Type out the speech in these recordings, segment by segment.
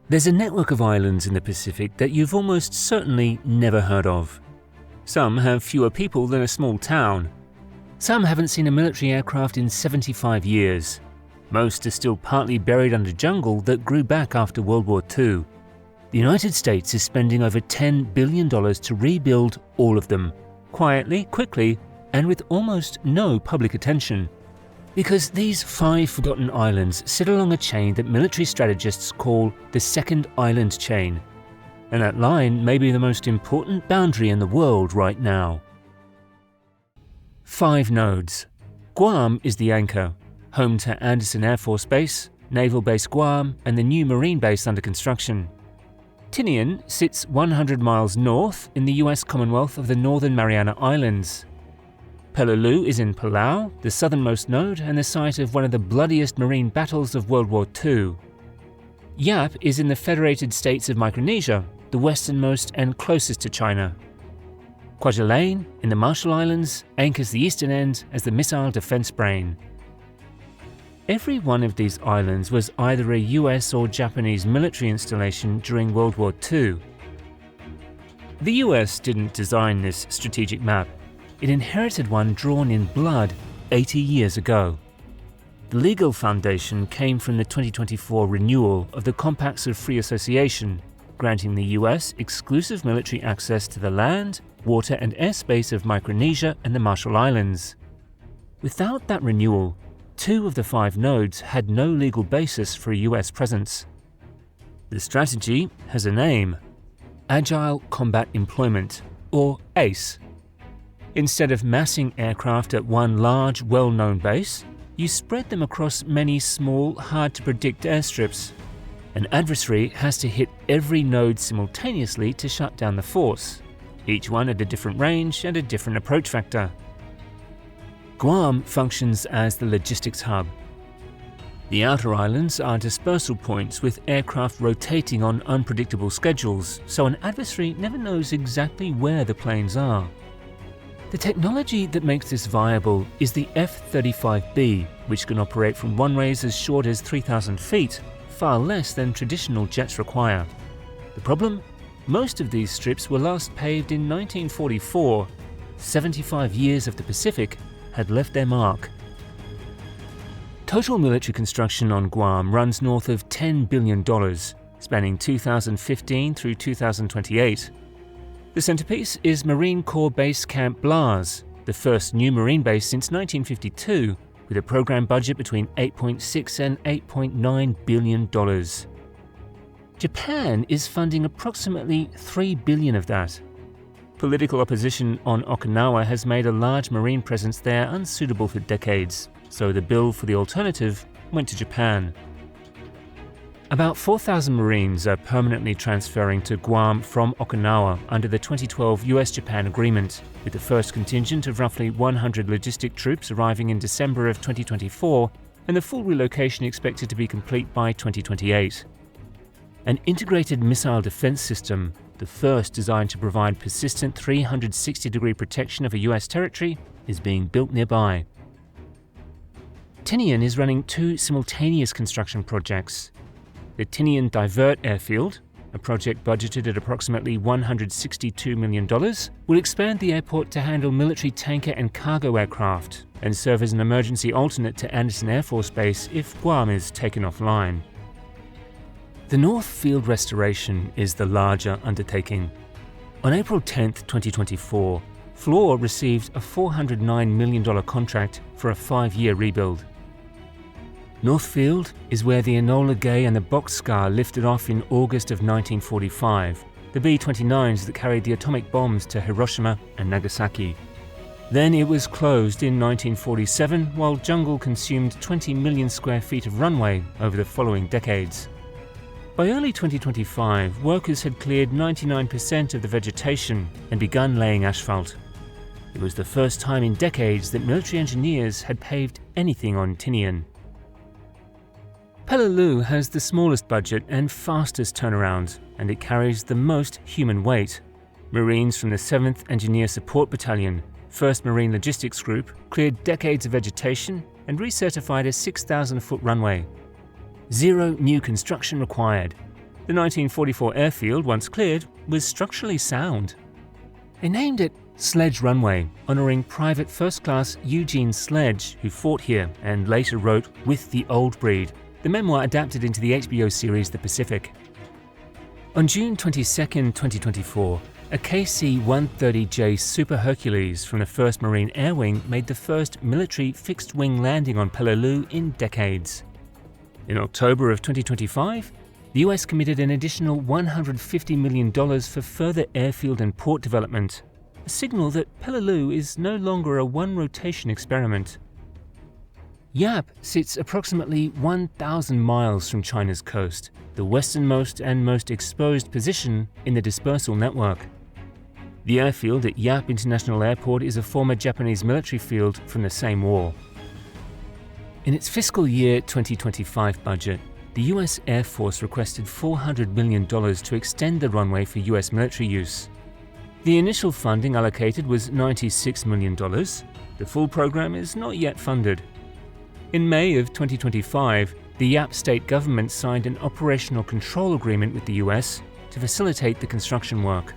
There's a network of islands in the Pacific that you've almost certainly never heard of. Some have fewer people than a small town. Some haven't seen a military aircraft in 75 years. Most are still partly buried under jungle that grew back after World War II. The United States is spending over $10 billion to rebuild all of them, quietly, quickly, and with almost no public attention. Because these 5 forgotten islands sit along a chain that military strategists call the Second Island Chain. And that line may be the most important boundary in the world right now. 5 nodes. Guam is the anchor, home to Andersen Air Force Base, Naval Base Guam, and the new Marine base under construction. Tinian sits 100 miles north in the US Commonwealth of the Northern Mariana Islands. Peleliu is in Palau, the southernmost node and the site of one of the bloodiest marine battles of World War II. Yap is in the Federated States of Micronesia, the westernmost and closest to China. Kwajalein, in the Marshall Islands, anchors the eastern end as the missile defense brain. Every one of these islands was either a US or Japanese military installation during World War II. The US didn't design this strategic map. It inherited one drawn in blood 80 years ago. The legal foundation came from the 2024 renewal of the Compacts of Free Association, granting the US exclusive military access to the land, water and airspace of Micronesia and the Marshall Islands. Without that renewal, 2 of the 5 nodes had no legal basis for a US presence. The strategy has a name: Agile Combat Employment, or ACE. Instead of massing aircraft at one large, well-known base, you spread them across many small, hard-to-predict airstrips. An adversary has to hit every node simultaneously to shut down the force, each one at a different range and a different approach factor. Guam functions as the logistics hub. The outer islands are dispersal points with aircraft rotating on unpredictable schedules, so an adversary never knows exactly where the planes are. The technology that makes this viable is the F-35B, which can operate from runways as short as 3,000 feet, far less than traditional jets require. The problem? Most of these strips were last paved in 1944. 75 years of the Pacific had left their mark. Total military construction on Guam runs north of $10 billion, spanning 2015 through 2028. The centerpiece is Marine Corps Base Camp Blaz, the first new Marine base since 1952, with a program budget between $8.6 and $8.9 billion. Japan is funding approximately $3 billion of that. Political opposition on Okinawa has made a large marine presence there unsuitable for decades, so the bill for the alternative went to Japan. About 4,000 Marines are permanently transferring to Guam from Okinawa under the 2012 US-Japan agreement, with the first contingent of roughly 100 logistic troops arriving in December of 2024 and the full relocation expected to be complete by 2028. An integrated missile defense system, the first designed to provide persistent 360-degree protection of a US territory, is being built nearby. Tinian is running 2 simultaneous construction projects. The Tinian Divert Airfield, a project budgeted at approximately $162 million, will expand the airport to handle military tanker and cargo aircraft and serve as an emergency alternate to Andersen Air Force Base if Guam is taken offline. The North Field restoration is the larger undertaking. On April 10, 2024, Fluor received a $409 million contract for a 5-year rebuild. North Field is where the Enola Gay and the Bockscar lifted off in August of 1945, the B-29s that carried the atomic bombs to Hiroshima and Nagasaki. Then it was closed in 1947 while jungle consumed 20 million square feet of runway over the following decades. By early 2025, workers had cleared 99% of the vegetation and begun laying asphalt. It was the first time in decades that military engineers had paved anything on Tinian. Peleliu has the smallest budget and fastest turnaround, and it carries the most human weight. Marines from the 7th Engineer Support Battalion, 1st Marine Logistics Group, cleared decades of vegetation and recertified a 6,000-foot runway. 0 new construction required. The 1944 airfield, once cleared, was structurally sound. They named it Sledge Runway, honoring Private First Class Eugene Sledge, who fought here and later wrote With the Old Breed, the memoir adapted into the HBO series The Pacific. On June 22, 2024, a KC-130J Super Hercules from the 1st Marine Air Wing made the first military fixed-wing landing on Peleliu in decades. In October of 2025, the US committed an additional $150 million for further airfield and port development, a signal that Peleliu is no longer a one-rotation experiment. Yap sits approximately 1,000 miles from China's coast, the westernmost and most exposed position in the dispersal network. The airfield at Yap International Airport is a former Japanese military field from the same war. In its fiscal year 2025 budget, the US Air Force requested $400 million to extend the runway for US military use. The initial funding allocated was $96 million. The full program is not yet funded. In May of 2025, the Yap state government signed an operational control agreement with the US to facilitate the construction work.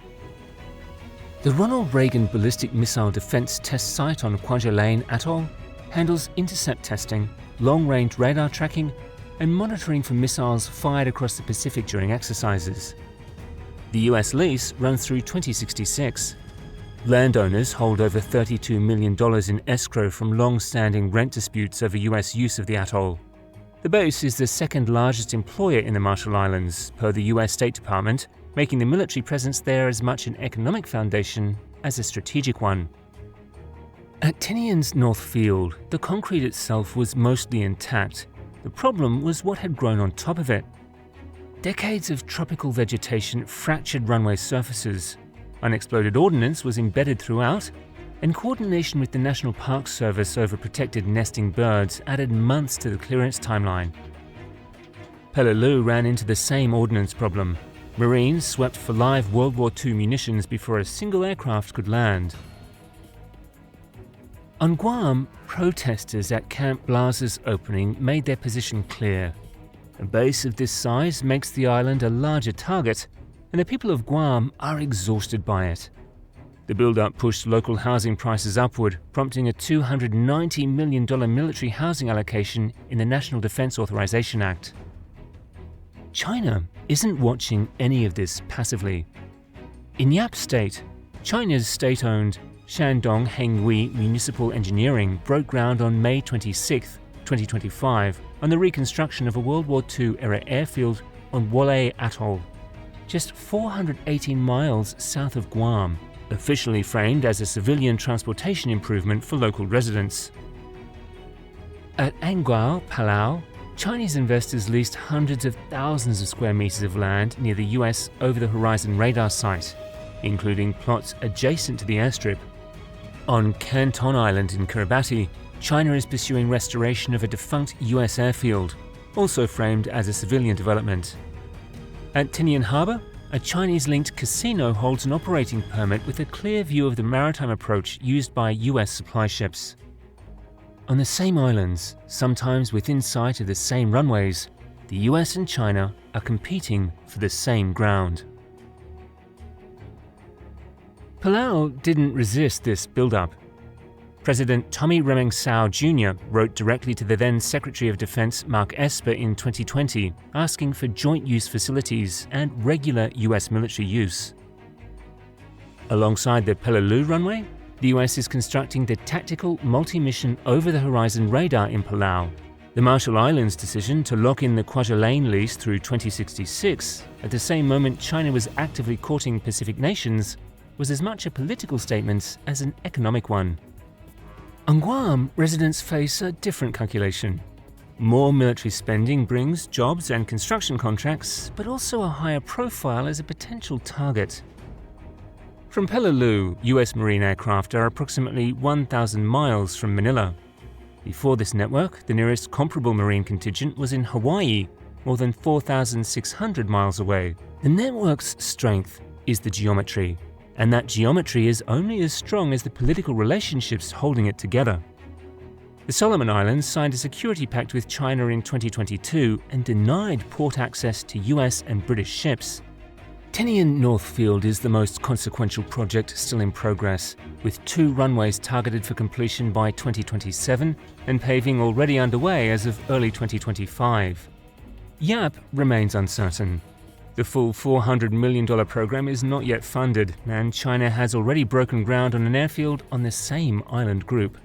The Ronald Reagan Ballistic Missile Defense Test Site on Kwajalein Atoll handles intercept testing, long-range radar tracking, and monitoring for missiles fired across the Pacific during exercises. The US lease runs through 2066. Landowners hold over $32 million in escrow from long-standing rent disputes over US use of the atoll. The base is the second largest employer in the Marshall Islands, per the US State Department, making the military presence there as much an economic foundation as a strategic one. At Tinian's North Field, the concrete itself was mostly intact. The problem was what had grown on top of it. Decades of tropical vegetation fractured runway surfaces. Unexploded ordnance was embedded throughout, and coordination with the National Park Service over protected nesting birds added months to the clearance timeline. Peleliu ran into the same ordnance problem. Marines swept for live World War II munitions before a single aircraft could land. On Guam, protesters at Camp Blaza's opening made their position clear. A base of this size makes the island a larger target, and the people of Guam are exhausted by it. The build-up pushed local housing prices upward, prompting a $290 million military housing allocation in the National Defense Authorization Act. China isn't watching any of this passively. In Yap State, China's state-owned Shandong Henghui Municipal Engineering broke ground on May 26, 2025, on the reconstruction of a World War II-era airfield on Wolei Atoll, just 418 miles south of Guam, officially framed as a civilian transportation improvement for local residents. At Anguao, Palau, Chinese investors leased hundreds of thousands of square meters of land near the US over-the-horizon radar site, including plots adjacent to the airstrip. On Canton Island in Kiribati, China is pursuing restoration of a defunct US airfield, also framed as a civilian development. At Tinian Harbor, a Chinese-linked casino holds an operating permit with a clear view of the maritime approach used by US supply ships. On the same islands, sometimes within sight of the same runways, the US and China are competing for the same ground. Palau didn't resist this build-up. President Tommy Remengesau Jr. wrote directly to the then Secretary of Defense Mark Esper in 2020, asking for joint-use facilities and regular US military use. Alongside the Peleliu runway, the US is constructing the Tactical Multi-Mission Over-the-Horizon Radar in Palau. The Marshall Islands' decision to lock in the Kwajalein lease through 2066, at the same moment China was actively courting Pacific nations, was as much a political statement as an economic one. On Guam, residents face a different calculation. More military spending brings jobs and construction contracts, but also a higher profile as a potential target. From Peleliu, US Marine aircraft are approximately 1,000 miles from Manila. Before this network, the nearest comparable Marine contingent was in Hawaii, more than 4,600 miles away. The network's strength is the geometry, and that geometry is only as strong as the political relationships holding it together. The Solomon Islands signed a security pact with China in 2022 and denied port access to US and British ships. Tinian Northfield is the most consequential project still in progress, with 2 runways targeted for completion by 2027 and paving already underway as of early 2025. Yap remains uncertain. The full $400 million program is not yet funded, and China has already broken ground on an airfield on the same island group.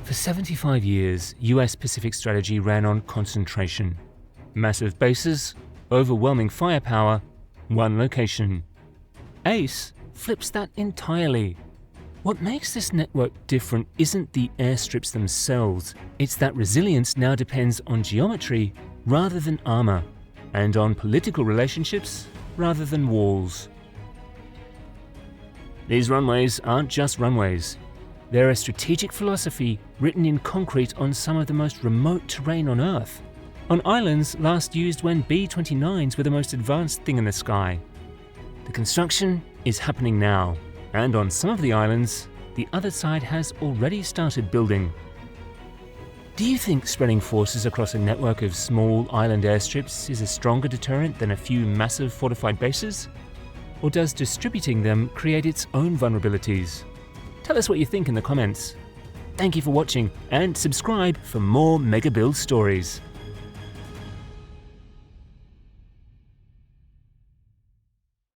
For 75 years, US Pacific strategy ran on concentration. Massive bases, overwhelming firepower, one location. ACE flips that entirely. What makes this network different isn't the airstrips themselves, it's that resilience now depends on geometry rather than armor, and on political relationships rather than walls. These runways aren't just runways. They're a strategic philosophy written in concrete on some of the most remote terrain on Earth, on islands last used when B-29s were the most advanced thing in the sky. The construction is happening now, and on some of the islands, the other side has already started building. Do you think spreading forces across a network of small island airstrips is a stronger deterrent than a few massive fortified bases? Or does distributing them create its own vulnerabilities? Tell us what you think in the comments. Thank you for watching, and subscribe for more Mega Build stories.